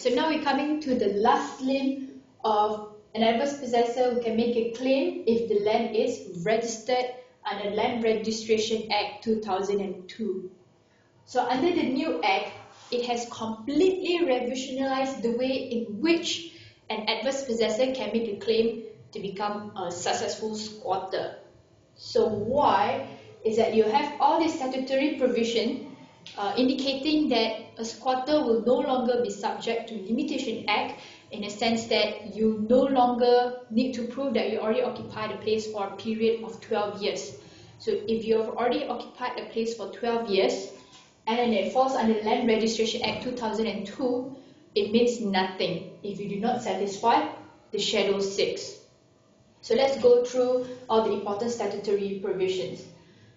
so now we're coming to the last limb of an adverse possessor who can make a claim if the land is registered under Land Registration Act 2002. So under the new Act, it has completely revolutionized the way in which an adverse possessor can make a claim to become a successful squatter. So why is that you have all this statutory provision indicating that a squatter will no longer be subject to Limitation Act, in a sense that you no longer need to prove that you already occupied a place for a period of 12 years. So if you have already occupied a place for 12 years and then it falls under the Land Registration Act 2002, it means nothing if you do not satisfy the Schedule 6. So let's go through all the important statutory provisions.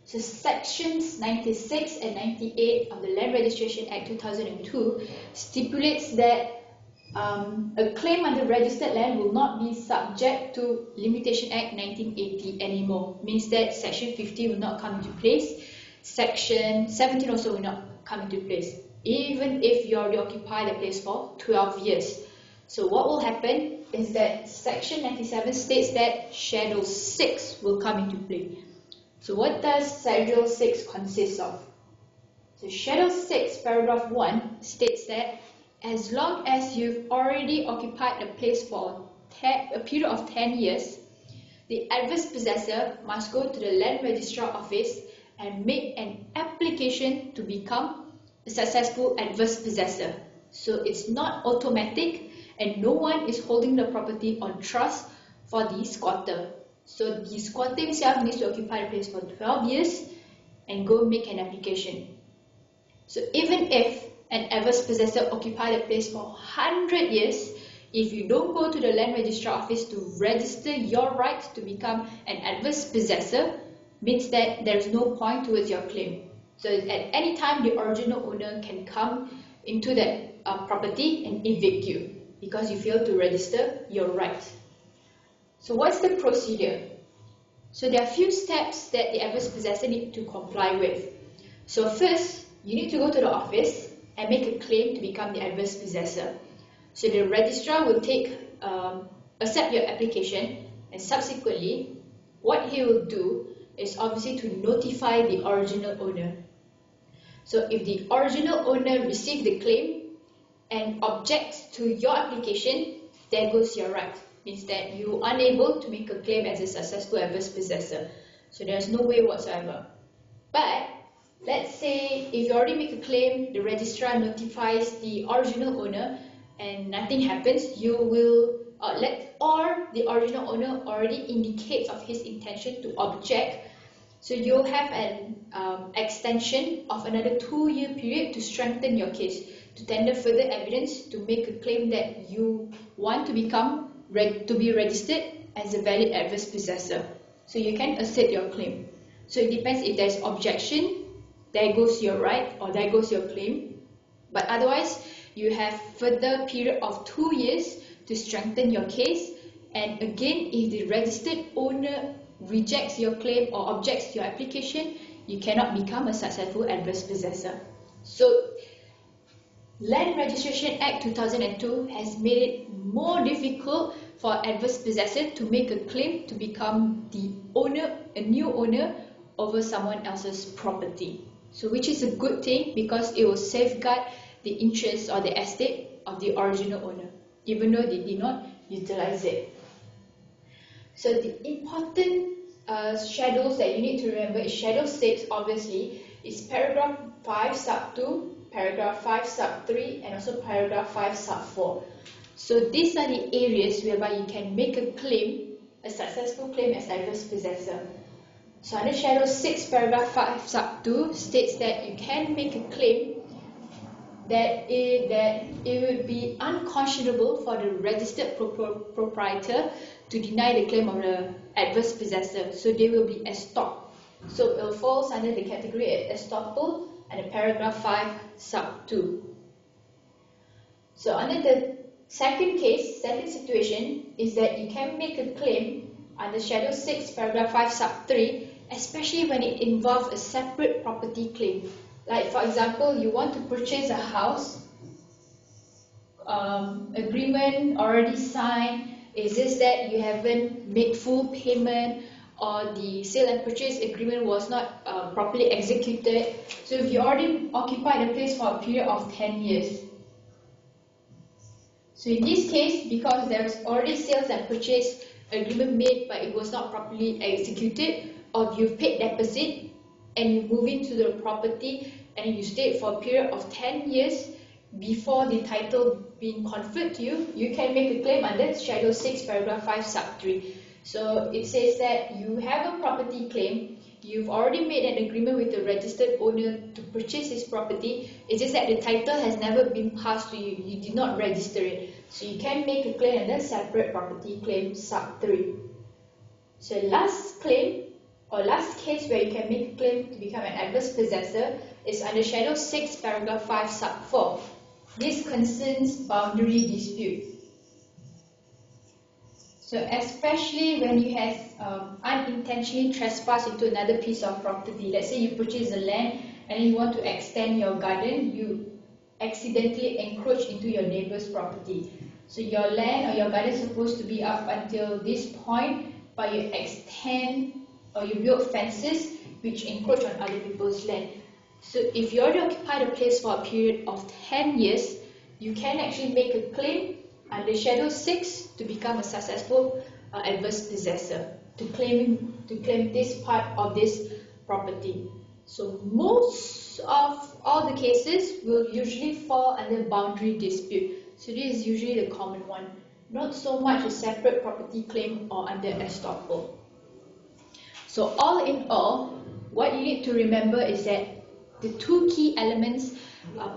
So sections 96 and 98 of the Land Registration Act 2002 stipulates that a claim under registered land will not be subject to Limitation Act 1980 anymore. Means that Section 50 will not come into place. Section 17 also will not come into place, even if you already occupy the place for 12 years. So what will happen is that Section 97 states that Schedule 6 will come into play. So what does Schedule 6 consist of? So Schedule 6, paragraph 1 states that as long as you've already occupied a place for a period of 10 years, the adverse possessor must go to the Land Registrar Office and make an application to become a successful adverse possessor. So it's not automatic and no one is holding the property on trust for the squatter. So the squatter himself needs to occupy the place for 12 years and go make an application. So even if an adverse possessor occupied the place for 100 years, if you don't go to the Land Registrar Office to register your right to become an adverse possessor, means that there is no point towards your claim. So at any time, the original owner can come into that property and evict you because you failed to register your right. So what's the procedure? So there are a few steps that the adverse possessor needs to comply with. So first, you need to go to the office and make a claim to become the adverse possessor. So the registrar will accept your application, and subsequently, what he will do is obviously to notify the original owner. So if the original owner receives the claim and objects to your application, there goes your right. Means that you are unable to make a claim as a successful adverse possessor. So there's no way whatsoever. But let's say if you already make a claim, the registrar notifies the original owner and nothing happens, you will or the original owner already indicates of his intention to object. So you'll have an extension of another 2-year period to strengthen your case, to tender further evidence to make a claim that you want to be registered as a valid adverse possessor. So you can assert your claim. So it depends if there's objection, there goes your right or there goes your claim. But otherwise, you have further period of 2 years to strengthen your case. And again, if the registered owner rejects your claim or objects to your application, you cannot become a successful adverse possessor. So Land Registration Act 2002 has made it more difficult for adverse possessor to make a claim to become the owner, a new owner over someone else's property. So which is a good thing because it will safeguard the interests or the estate of the original owner, even though they did not utilize it. So the important schedules that you need to remember is Schedule 6, obviously, is paragraph 5 sub 2, paragraph 5 sub 3, and also paragraph 5 sub 4. So these are the areas whereby you can make a claim, a successful claim as adverse possessor. So under Schedule 6, paragraph 5 sub 2 states that you can make a claim that it would be unconscionable for the registered proprietor to deny the claim of the adverse possessor. So they will be estopped. So it falls under the category of estoppel and paragraph 5 sub 2. So under the second situation is that you can make a claim under Schedule 6, paragraph 5 sub 3, especially when it involves a separate property claim. Like for example, you want to purchase a house agreement already signed, it's just that you haven't made full payment, or the sale and purchase agreement was not properly executed. So if you already occupied the place for a period of 10 years. So in this case, because there's already sales and purchase agreement made but it was not properly executed, or if you've paid deposit and you move into the property and you stayed for a period of 10 years before the title being conferred to you, you can make a claim under Schedule 6, Paragraph 5, Sub 3. So it says that you have a property claim, you've already made an agreement with the registered owner to purchase this property, it's just that the title has never been passed to you, you did not register it. So you can make a claim under Separate Property Claim Sub 3. So last claim, or last case where you can make a claim to become an adverse possessor is under Schedule 6, Paragraph 5, Sub 4. This concerns boundary dispute. So especially when you have unintentionally trespassed into another piece of property. Let's say you purchase the land and you want to extend your garden, you accidentally encroach into your neighbor's property. So your land or your garden is supposed to be up until this point, but you extend or you build fences which encroach on other people's land. So if you already occupy the place for a period of 10 years, you can actually make a claim under Schedule 6 to become a successful adverse possessor, to claim this part of this property. So most of all the cases will usually fall under boundary dispute. So this is usually the common one, not so much a separate property claim or under estoppel. So all in all, what you need to remember is that the two key elements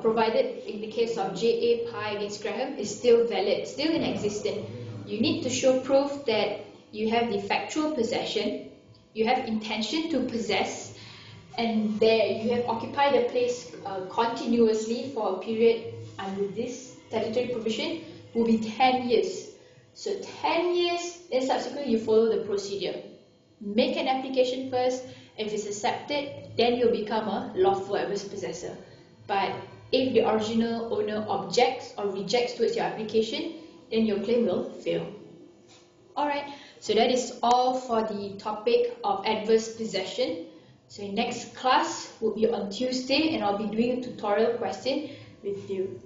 provided in the case of J.A. Pye against Graham is still valid, still in existence. You need to show proof that you have the factual possession, you have intention to possess, and that you have occupied a place continuously for a period under this statutory provision will be 10 years. So 10 years, then subsequently you follow the procedure. Make an application first. If it's accepted, then you'll become a lawful adverse possessor. But if the original owner objects or rejects towards your application, then your claim will fail. Alright, so that is all for the topic of adverse possession. So in next class will be on Tuesday, and I'll be doing a tutorial question with you.